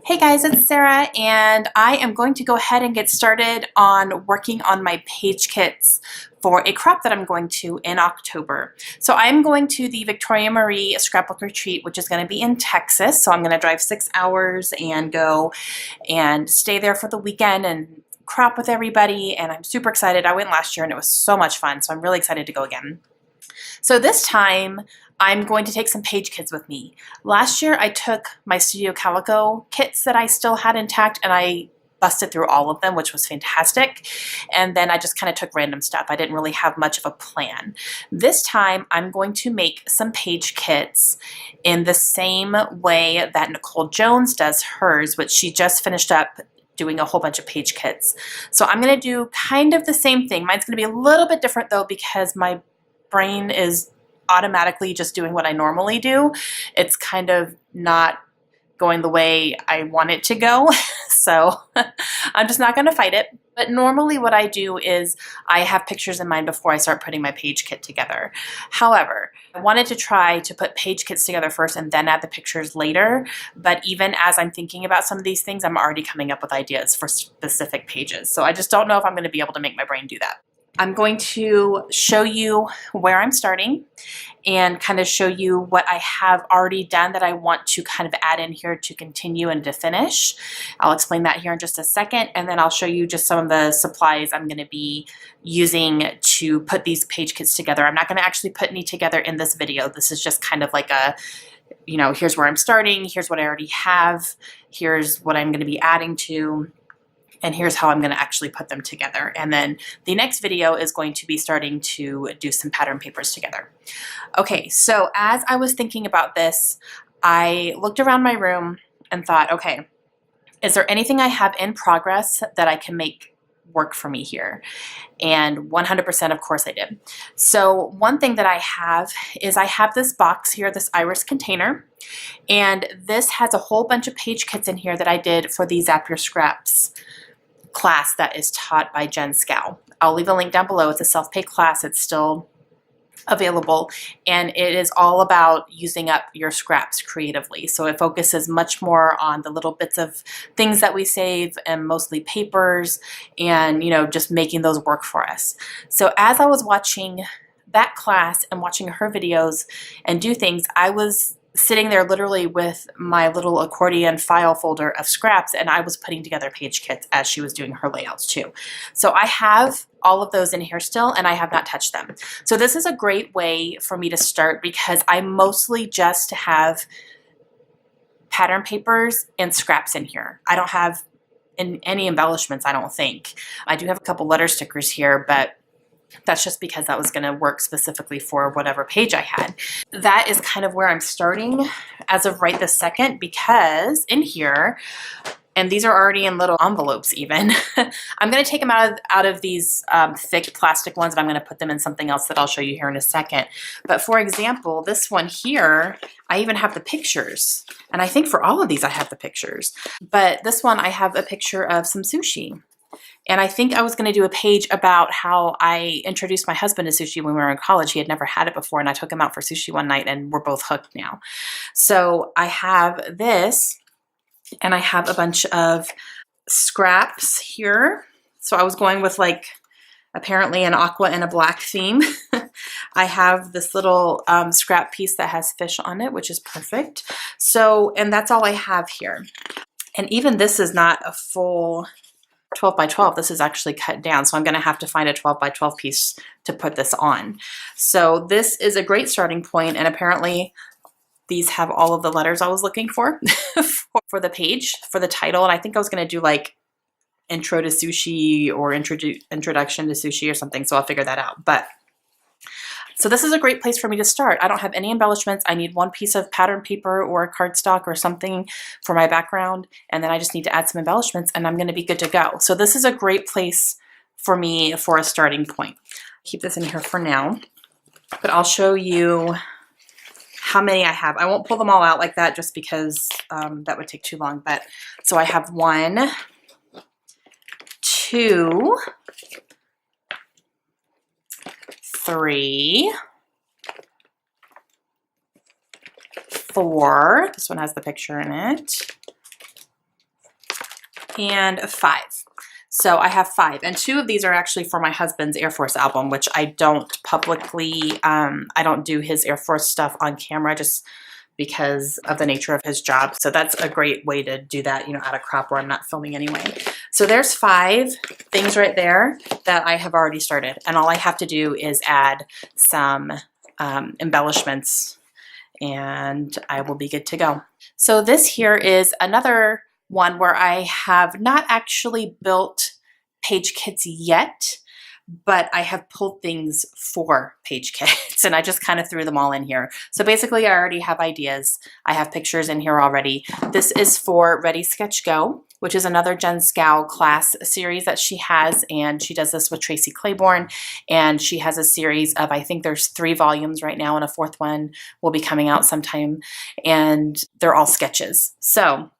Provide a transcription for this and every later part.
Hey guys, it's Sarah, and I am going to go ahead and get started on working on my page kits for a crop that I'm going to in October. So I'm going to the Victoria Marie Scrapbook Retreat, which is going to be in Texas. So I'm going to drive 6 hours and go and stay there for the weekend and crop with everybody, and I'm super excited. I went last year and it was so much fun, so I'm really excited to go again. So this time, I'm going to take some page kits with me. Last year, I took my Studio Calico kits that I still had intact, and I busted through all of them, which was fantastic. And then I just kind of took random stuff. I didn't really have much of a plan. This time, I'm going to make some page kits in the same way that Nicole Jones does hers, which she just finished up doing a whole bunch of page kits. So I'm going to do kind of the same thing. Mine's going to be a little bit different though, because my brain is automatically just doing what I normally do. It's kind of not going the way I want it to go. So I'm just not going to fight it. But normally what I do is I have pictures in mind before I start putting my page kit together. However, I wanted to try to put page kits together first and then add the pictures later. But even as I'm thinking about some of these things, I'm already coming up with ideas for specific pages. So I just don't know if I'm going to be able to make my brain do that. I'm going to show you where I'm starting and kind of show you what I have already done that I want to kind of add in here to continue and to finish. I'll explain that here in just a second, and then I'll show you just some of the supplies I'm going to be using to put these page kits together. I'm not going to actually put any together in this video. This is just kind of like a, you know, here's where I'm starting, here's what I already have, here's what I'm going to be adding to, and here's how I'm going to actually put them together. And then the next video is going to be starting to do some pattern papers together. Okay, so as I was thinking about this, I looked around my room and thought, okay, is there anything I have in progress that I can make work for me here? And 100% of course I did. So one thing that I have is I have this box here, this iris container, and this has a whole bunch of page kits in here that I did for the Zap Your Scraps class that is taught by Jen Scow. I'll leave a link down below. It's a self-pay class. It's still available, and it is all about using up your scraps creatively. So it focuses much more on the little bits of things that we save, and mostly papers, and just making those work for us. So as I was watching that class and watching her videos and do things, I was sitting there literally with my little accordion file folder of scraps, and I was putting together page kits as she was doing her layouts too. So I have all of those in here still, and I have not touched them. So this is a great way for me to start, because I mostly just have pattern papers and scraps in here. I don't have any embellishments, I don't think. I do have a couple letter stickers here, but that's just because that was going to work specifically for whatever page I had. That is kind of where I'm starting as of right this second, because in here, and these are already in little envelopes even, I'm going to take them out of these thick plastic ones, and I'm going to put them in something else that I'll show you here in a second. But for example, this one here, I even have the pictures. And I think for all of these I have the pictures. But this one I have a picture of some sushi. And I think I was going to do a page about how I introduced my husband to sushi when we were in college. He had never had it before, and I took him out for sushi one night, and we're both hooked now. So I have this, and I have a bunch of scraps here. So I was going with like apparently an aqua and a black theme. I have this little scrap piece that has fish on it, which is perfect. So, and that's all I have here. And even this is not a full 12 by 12. This is actually cut down, so I'm going to have to find a 12 by 12 piece to put this on. So this is a great starting point, and apparently these have all of the letters I was looking for for the page, for the title, and I think I was going to do like intro to sushi or introduction to sushi or something, so I'll figure that out. But so this is a great place for me to start. I don't have any embellishments. I need one piece of pattern paper or a cardstock or something for my background, and then I just need to add some embellishments, and I'm going to be good to go. So this is a great place for me for a starting point. Keep this in here for now, but I'll show you how many I have. I won't pull them all out like that just because that would take too long. But so I have 1, 2, 3, 4. This one has the picture in it. and 5. So I have 5, and 2 of these are actually for my husband's Air Force album, which I don't publicly, I don't do his Air Force stuff on camera just because of the nature of his job. So that's a great way to do that, you know, at a crop where I'm not filming anyway. So there's 5 things right there that I have already started, and all I have to do is add some embellishments and I will be good to go. So this here is another one where I have not actually built page kits yet, but I have pulled things for page kits and I just kind of threw them all in here. So basically I already have ideas. I have pictures in here already. This is for Ready Sketch Go, which is another Jen Schow class series that she has, and she does this with Tracy Claiborne, and she has a series of, I think there's 3 volumes right now and a 4th one will be coming out sometime, and they're all sketches. So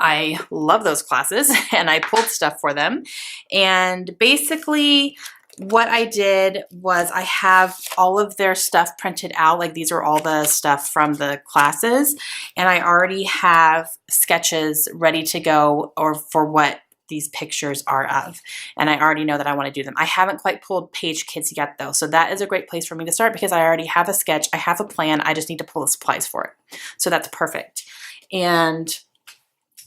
I love those classes and I pulled stuff for them. And basically what I did was I have all of their stuff printed out. Like these are all the stuff from the classes, and I already have sketches ready to go or for what these pictures are of. And I already know that I want to do them. I haven't quite pulled page kits yet though. So that is a great place for me to start because I already have a sketch. I have a plan. I just need to pull the supplies for it. So that's perfect. And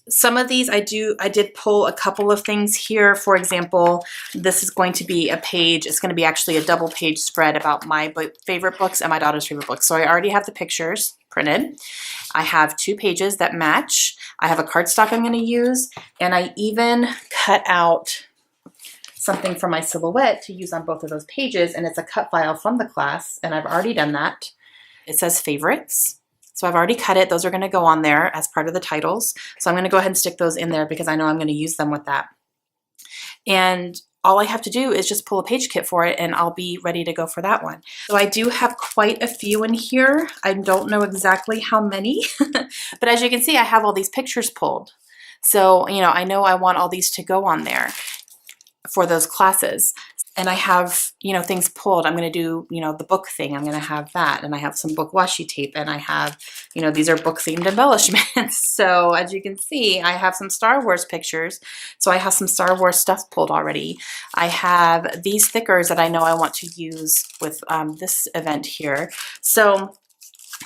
some of these I did pull a couple of things here. For example, this is going to be a page. It's going to be actually a double page spread about my favorite books and my daughter's favorite books. So I already have the pictures printed. I have 2 pages that match. I have a cardstock I'm going to use, and I even cut out something for my silhouette to use on both of those pages, and it's a cut file from the class, and I've already done that. It says favorites. So I've already cut it. Those are going to go on there as part of the titles. So I'm going to go ahead and stick those in there because I know I'm going to use them with that. And all I have to do is just pull a page kit for it and I'll be ready to go for that one. So I do have quite a few in here. I don't know exactly how many, but as you can see, I have all these pictures pulled. So, you know I want all these to go on there for those classes. And I have, things pulled. I'm going to do, the book thing. I'm going to have that. And I have some book washi tape, and I have, these are book themed embellishments. So as you can see, I have some Star Wars pictures. So I have some Star Wars stuff pulled already. I have these stickers that I know I want to use with this event here. So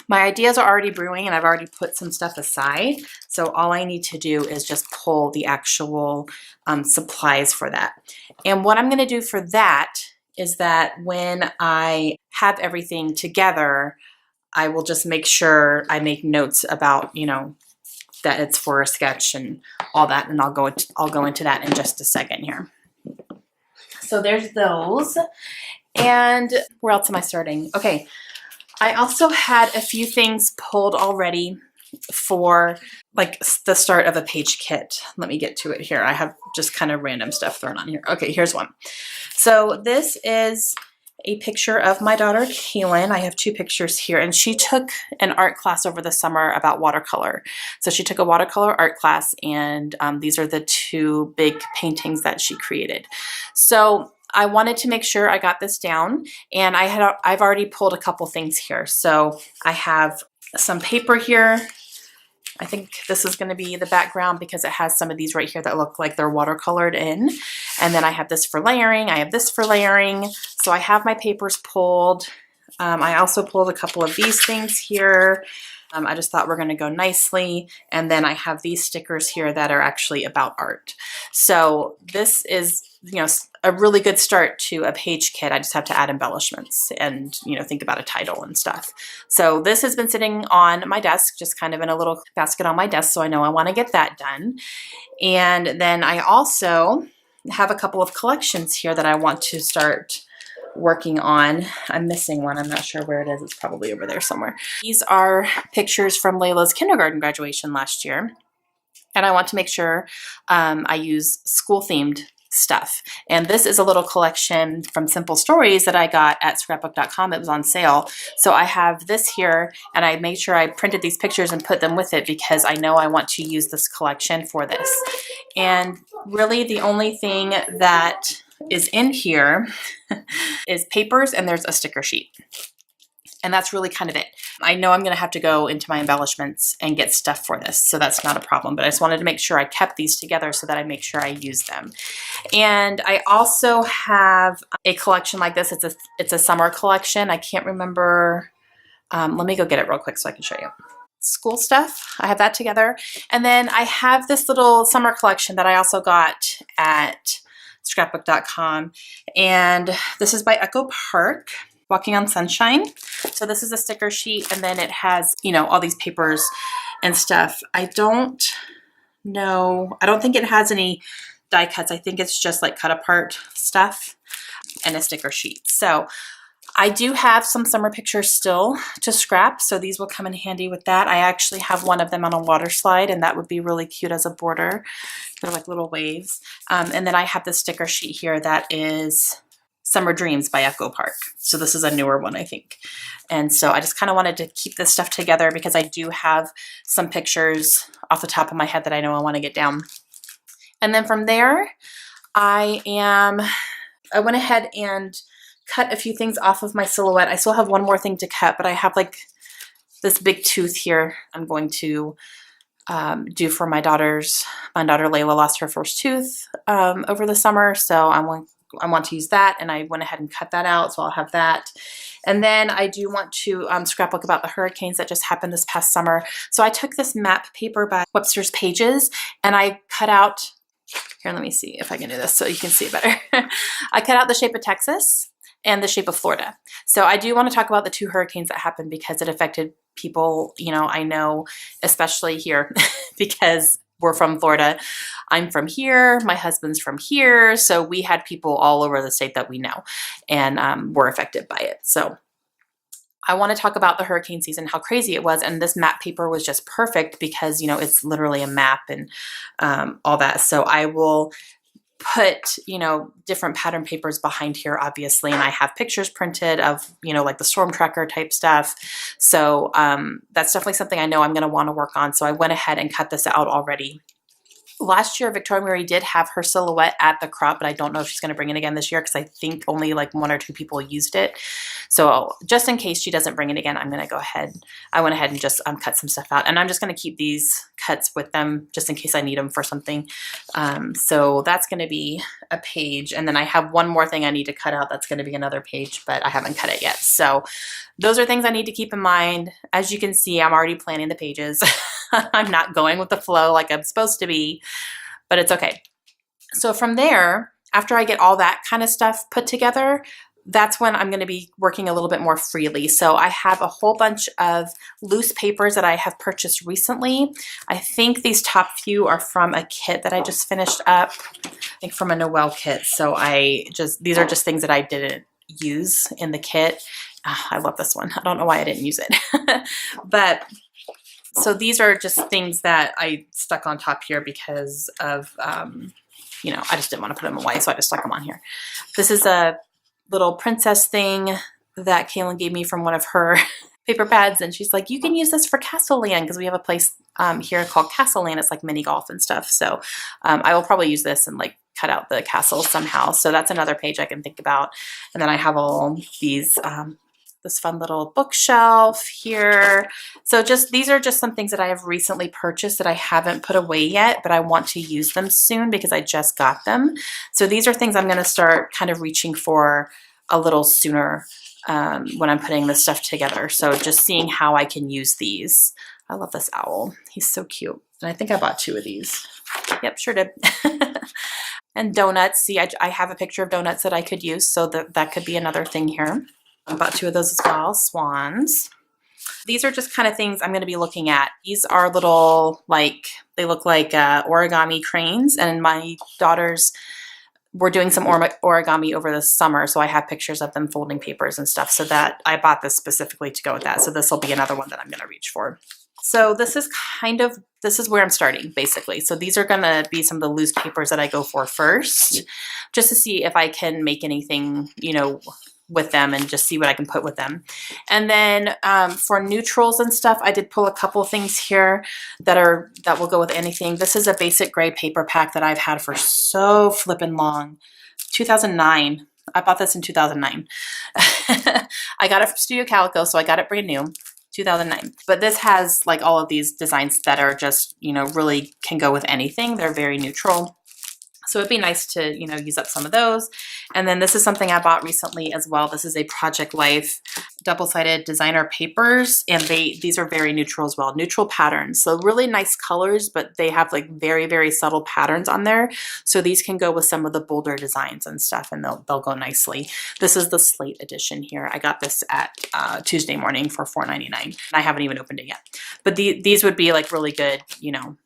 my ideas are already brewing and I've already put some stuff aside. So all I need to do is just pull the actual supplies for that. And what I'm going to do for that is that when I have everything together, I will just make sure I make notes about, that it's for a sketch and all that. And I'll go into that in just a second here. So there's those. And where else am I starting? Okay. I also had a few things pulled already for like the start of a page kit. Let me get to it here. I have just kind of random stuff thrown on here. Okay, here's one. So this is a picture of my daughter, Kaylin. I have 2 pictures here, and she took an art class over the summer about watercolor. So she took a watercolor art class, and these are the 2 big paintings that she created. So I wanted to make sure I got this down, and I've already pulled a couple things here. So I have some paper here. I think this is going to be the background because it has some of these right here that look like they're watercolored in. And then I have this for layering. I have this for layering. So I have my papers pulled. I also pulled a couple of these things here. I just thought we're going to go nicely. And then I have these stickers here that are actually about art. So this is, a really good start to a page kit. I just have to add embellishments and, think about a title and stuff. So this has been sitting on my desk, just kind of in a little basket on my desk. So I know I want to get that done. And then I also have a couple of collections here that I want to start working on. I'm missing one. I'm not sure where it is. It's probably over there somewhere. These are pictures from Layla's kindergarten graduation last year. And I want to make sure I use school-themed stuff. And this is a little collection from Simple Stories that I got at scrapbook.com. It was on sale. So I have this here, and I made sure I printed these pictures and put them with it because I know I want to use this collection for this. And really the only thing that is in here is papers, and there's a sticker sheet. And that's really kind of it. I know I'm gonna have to go into my embellishments and get stuff for this, so that's not a problem, but I just wanted to make sure I kept these together so that I make sure I use them. And I also have a collection like this. It's a summer collection. I can't remember, let me go get it real quick so I can show you. School stuff, I have that together. And then I have this little summer collection that I also got at scrapbook.com. And this is by Echo Park. Walking on Sunshine. So this is a sticker sheet, and then it has, you know, all these papers and stuff. I don't know. I don't think it has any die cuts. I think it's just like cut apart stuff and a sticker sheet. So I do have some summer pictures still to scrap, so these will come in handy with that. I actually have one of them on a water slide, and that would be really cute as a border. They're like little waves. And then I have the sticker sheet here that is Summer Dreams by Echo Park. So this is a newer one, I think. And so I just kind of wanted to keep this stuff together because I do have some pictures off the top of my head that I know I want to get down. And then from there, I went ahead and cut a few things off of my silhouette. I still have one more thing to cut, but I have like this big tooth here I'm going to do for my daughter's. My daughter Layla lost her first tooth over the summer, so I want to use that, and I went ahead and cut that out, so I'll have that. And then I do want to scrapbook about the hurricanes that just happened this past summer. So I took this map paper by Webster's Pages, and I cut out, here, let me see if I can do this so you can see it better. I cut out the shape of Texas and the shape of Florida. So I do want to talk about the two hurricanes that happened because it affected people, you know, I know, especially here because we're from Florida. I'm from here. My husband's from here. So we had people all over the state that we know and were affected by it. So I want to talk about the hurricane season, how crazy it was. And this map paper was just perfect because, you know, it's literally a map and all that. So I will put, you know, different pattern papers behind here, obviously. And I have pictures printed of, you know, like the storm tracker type stuff. So that's definitely something I know I'm going to want to work on. So I went ahead and cut this out already. Last year, Victoria Marie did have her silhouette at the crop, but I don't know if she's going to bring it again this year because I think only like 1 or 2 people used it. So just in case she doesn't bring it again, I'm going to go ahead. I went ahead and just cut some stuff out, and I'm just going to keep these cuts with them just in case I need them for something. So that's going to be a page, and then I have one more thing I need to cut out. That's going to be another page, but I haven't cut it yet. So those are things I need to keep in mind. As you can see, I'm already planning the pages. I'm not going with the flow like I'm supposed to be, but it's okay. So from there, after I get all that kind of stuff put together, that's when I'm going to be working a little bit more freely. So I have a whole bunch of loose papers that I have purchased recently. I think these top few are from a kit that I just finished up, I think from a Noel kit. So these are just things that I didn't use in the kit. I love this one. I don't know why I didn't use it, but so these are just things that I stuck on top here because of, you know, I just didn't want to put them away, so I just stuck them on here. This is a little princess thing that Kaylin gave me from one of her paper pads, and she's like, you can use this for Castle Land because we have a place here called Castle Land. It's like mini golf and stuff. So I will probably use this and like cut out the castle somehow. So that's another page I can think about. And then I have all these this fun little bookshelf here. So these are just some things that I have recently purchased that I haven't put away yet, but I want to use them soon because I just got them. So these are things I'm going to start kind of reaching for a little sooner when I'm putting this stuff together. So just seeing how I can use these. I love this owl. He's so cute. And I think I bought 2 of these. Yep, sure did. And donuts. See, I have a picture of donuts that I could use. So that could be another thing here. I bought 2 of those as well, swans. These are just kind of things I'm going to be looking at. These are little, like, they look like origami cranes, and my daughters were doing some origami over the summer, so I have pictures of them folding papers and stuff, so that I bought this specifically to go with that. So this will be another one that I'm going to reach for. So this is where I'm starting, basically. So these are going to be some of the loose papers that I go for first, just to see if I can make anything, you know, with them and just see what I can put with them. And then for neutrals and stuff, I did pull a couple things here that will go with anything. This is a basic gray paper pack that I've had for so flippin' long. 2009. I bought this in 2009. I got it from Studio Calico, so I got it brand new. 2009. But this has like all of these designs that are just, you know, really can go with anything. They're very neutral. So it'd be nice to, you know, use up some of those. And then this is something I bought recently as well. This is a Project Life double-sided designer papers, and these are very neutral as well. Neutral patterns. So really nice colors, but they have like very, very subtle patterns on there. So these can go with some of the bolder designs and stuff, and they'll go nicely. This is the Slate edition here. I got this at Tuesday morning for $4.99. I haven't even opened it yet. But these would be like really good, you know,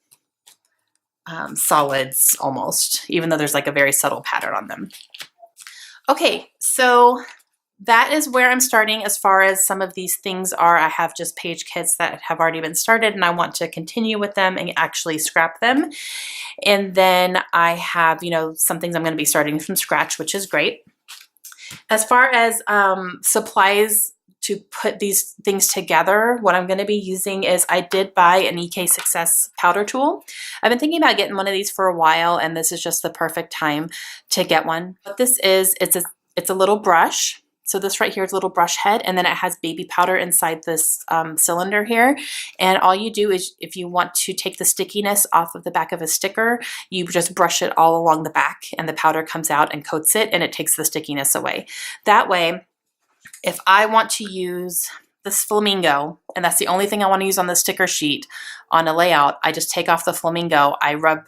solids almost, even though there's like a very subtle pattern on them. Okay, so that is where I'm starting as far as some of these things are. I have just page kits that have already been started, and I want to continue with them and actually scrap them. And then I have, you know, some things I'm going to be starting from scratch, which is great. As far as supplies to put these things together, what I'm going to be using is I did buy an EK Success powder tool. I've been thinking about getting one of these for a while, and this is just the perfect time to get one. What this is, it's a little brush. So this right here is a little brush head, and then it has baby powder inside this cylinder here. And all you do is, if you want to take the stickiness off of the back of a sticker, you just brush it all along the back, and the powder comes out and coats it, and it takes the stickiness away. That way, if I want to use this flamingo, and that's the only thing I want to use on the sticker sheet on a layout, I just take off the flamingo, I rub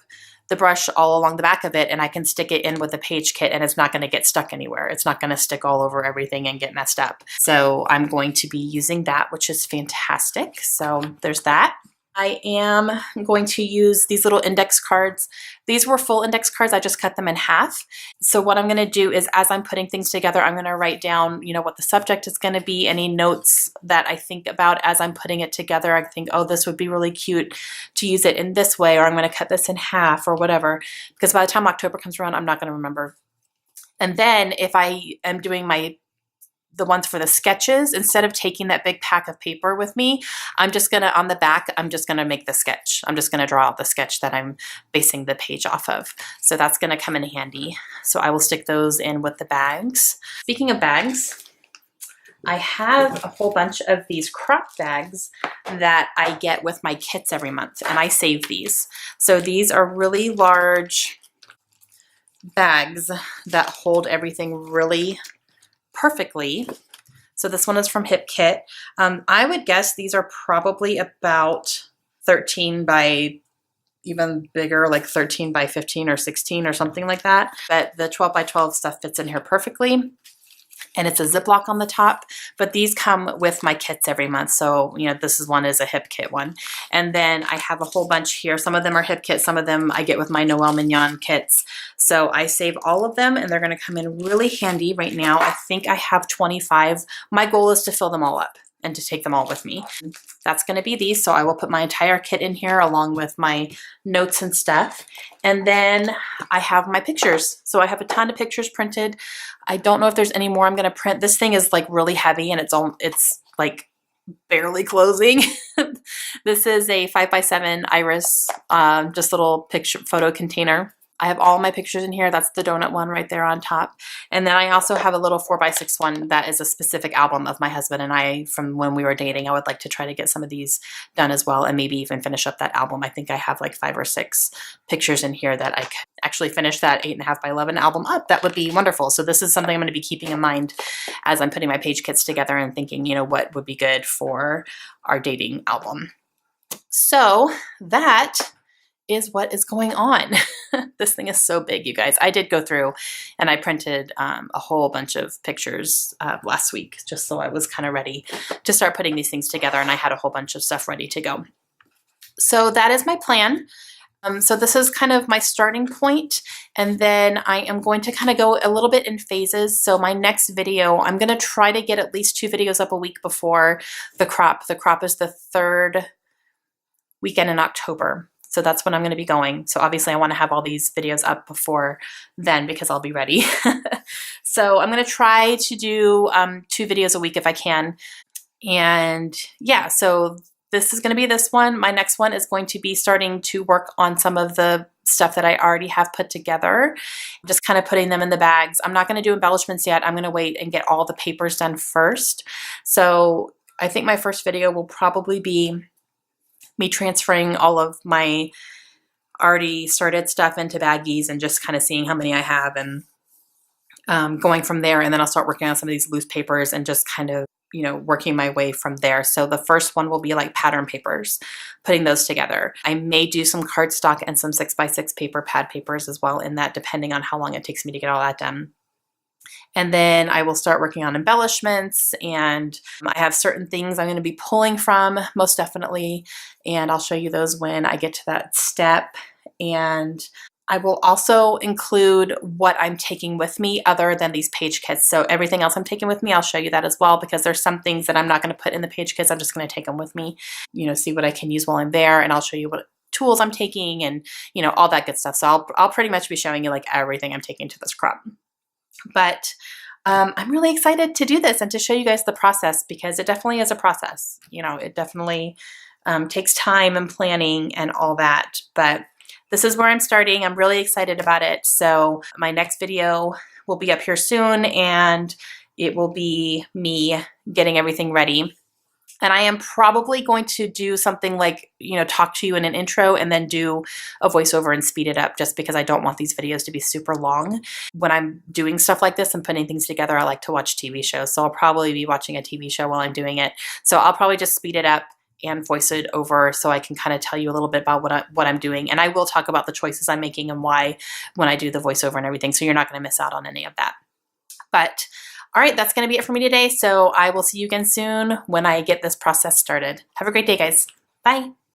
the brush all along the back of it, and I can stick it in with the page kit, and it's not going to get stuck anywhere. It's not going to stick all over everything and get messed up. So I'm going to be using that, which is fantastic. So there's that. I am going to use these little index cards. These were full index cards. I just cut them in half. So what I'm going to do is, as I'm putting things together, I'm going to write down, you know, what the subject is going to be, any notes that I think about as I'm putting it together. I think, oh, this would be really cute to use it in this way, or I'm going to cut this in half or whatever, because by the time October comes around, I'm not going to remember. And then if I am doing the ones for the sketches, instead of taking that big pack of paper with me, I'm just gonna, on the back, I'm just gonna make the sketch. I'm just gonna draw out the sketch that I'm basing the page off of. So that's gonna come in handy. So I will stick those in with the bags. Speaking of bags, I have a whole bunch of these crop bags that I get with my kits every month, and I save these. So these are really large bags that hold everything really perfectly. So this one is from Hip Kit. I would guess these are probably about 13 by even bigger, like 13 by 15 or 16 or something like that. But the 12 by 12 stuff fits in here perfectly. And it's a Ziploc on the top, but these come with my kits every month. So, you know, this is one is a Hip Kit one. And then I have a whole bunch here. Some of them are Hip Kit, some of them I get with my Noel Mignon kits. So I save all of them, and they're going to come in really handy right now. I think I have 25. My goal is to fill them all up and to take them all with me. That's going to be these. So I will put my entire kit in here along with my notes and stuff. And then I have my pictures. So I have a ton of pictures printed. I don't know if there's any more I'm going to print. This thing is like really heavy, and it's like barely closing. This is a 5x7 iris, just little picture photo container. I have all my pictures in here. That's the donut one right there on top. And then I also have a little 4x6 one that is a specific album of my husband and I from when we were dating. I would like to try to get some of these done as well, and maybe even finish up that album. I think I have like 5 or 6 pictures in here that I could actually finish that 8.5 by 11 album up. That would be wonderful. So this is something I'm going to be keeping in mind as I'm putting my page kits together and thinking, you know, what would be good for our dating album. So that is what is going on. This thing is so big, you guys. I did go through and I printed a whole bunch of pictures last week, just so I was kind of ready to start putting these things together, and I had a whole bunch of stuff ready to go. So that is my plan. So this is kind of my starting point, and then I am going to kind of go a little bit in phases. So my next video, I'm going to try to get at least 2 videos up a week before the crop. The crop is the 3rd weekend in October. So that's when I'm going to be going. So obviously I want to have all these videos up before then because I'll be ready. So I'm going to try to do 2 videos a week if I can. And yeah, so this is going to be this one. My next one is going to be starting to work on some of the stuff that I already have put together, just kind of putting them in the bags. I'm not going to do embellishments yet. I'm going to wait and get all the papers done first. So I think my first video will probably be me transferring all of my already started stuff into baggies and just kind of seeing how many I have and going from there. And then I'll start working on some of these loose papers and just kind of, you know, working my way from there. So the first one will be like pattern papers, putting those together. I may do some cardstock and some 6x6 paper pad papers as well in that, depending on how long it takes me to get all that done. And then I will start working on embellishments, and I have certain things I'm going to be pulling from, most definitely, and I'll show you those when I get to that step. And I will also include what I'm taking with me other than these page kits. So everything else I'm taking with me, I'll show you that as well, because there's some things that I'm not going to put in the page kits. I'm just going to take them with me, you know, see what I can use while I'm there, and I'll show you what tools I'm taking and, you know, all that good stuff. So I'll pretty much be showing you like everything I'm taking to this crop. But I'm really excited to do this and to show you guys the process, because it definitely is a process. You know, it definitely takes time and planning and all that. But this is where I'm starting. I'm really excited about it. So my next video will be up here soon, and it will be me getting everything ready. And I am probably going to do something like, you know, talk to you in an intro and then do a voiceover and speed it up, just because I don't want these videos to be super long. When I'm doing stuff like this and putting things together, I like to watch TV shows. So I'll probably be watching a TV show while I'm doing it. So I'll probably just speed it up and voice it over so I can kind of tell you a little bit about what I'm doing. And I will talk about the choices I'm making and why when I do the voiceover and everything. So you're not going to miss out on any of that. But all right, that's going to be it for me today. So I will see you again soon when I get this process started. Have a great day, guys. Bye.